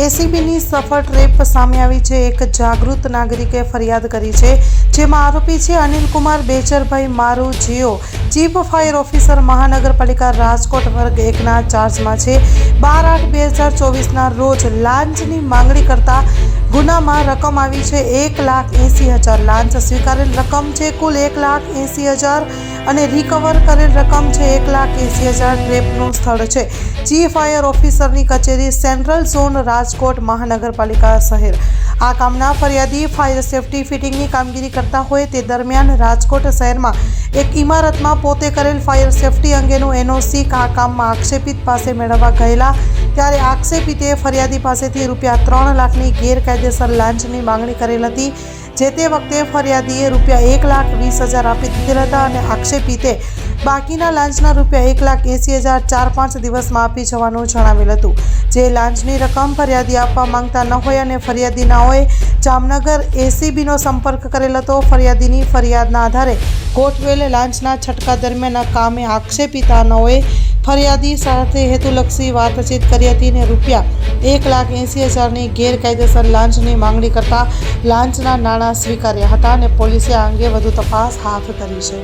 એસીબીની સફળ ટ્રેપ સામે આવી છે। એક જાગૃત નાગરિકે ફરિયાદ કરી છે, જેમાં આરોપી છે અનિલકુમાર બેચરભાઈ મારુ, જેઓ ચીફ ફાયર ઓફિસર મહાનગરપાલિકા રાજકોટ વર્ગ 1ના ચાર્જમાં છે। 12/8/2024ના રોજ લાંચની માંગણી કરતા ગુનામાં રકમ આવી છે 1,80,000। લાંચ સ્વીકારેલ રકમ છે કુલ 1,80,000 અને રિકવર કરેલ રકમ છે 1,80,000। ટ્રેપનું સ્થળ છે ચીફ ફાયર ઓફિસરની કચેરી, સેન્ટ્રલ ઝોન, રાજકોટ મહાનગરપાલિકા શહેર। આ કામના ફરિયાદી ફાયર સેફ્ટી ફિટિંગની કામગીરી કરતા હોય તે દરમિયાન રાજકોટ શહેરમાં એક ઇમારતમાં પોતે કરેલ ફાયર સેફ્ટી અંગેનું એનઓસી આ કામમાં આક્ષેપિત પાસે મેળવવા ગયેલા, ત્યારે આક્ષેપિતે ફરિયાદી પાસેથી ₹3 લાખની ગેરકાયદેસર લાંચની માંગણી કરેલ હતી। જે તે વખતે ફરિયાદીએ ₹1,20,000 આપી દીધેલ હતા અને આક્ષેપિતે બાકીના લાંચના ₹1,80,000 4-5 દિવસમાં આપી જવાનું જણાવેલ હતું। જે લાંચની રકમ ફરિયાદી આપવા માંગતા ન હોય અને ફરિયાદીનાઓએ જામનગર એસીબીનો સંપર્ક કરેલ હતો। ફરિયાદીની ફરિયાદના આધારે ગોઠવેલ લાંચના છટકા દરમિયાન કામે આક્ષેપિતાઓએ ફરિયાદી સાથે હેતુલક્ષી વાતચીત કરી હતી અને ₹1,80,000ની ગેરકાયદેસર લાંચની માંગણી કરતા લાંચના નાણાં સ્વીકાર્યા હતા અને પોલીસે આ અંગે વધુ તપાસ હાથ ધરી છે।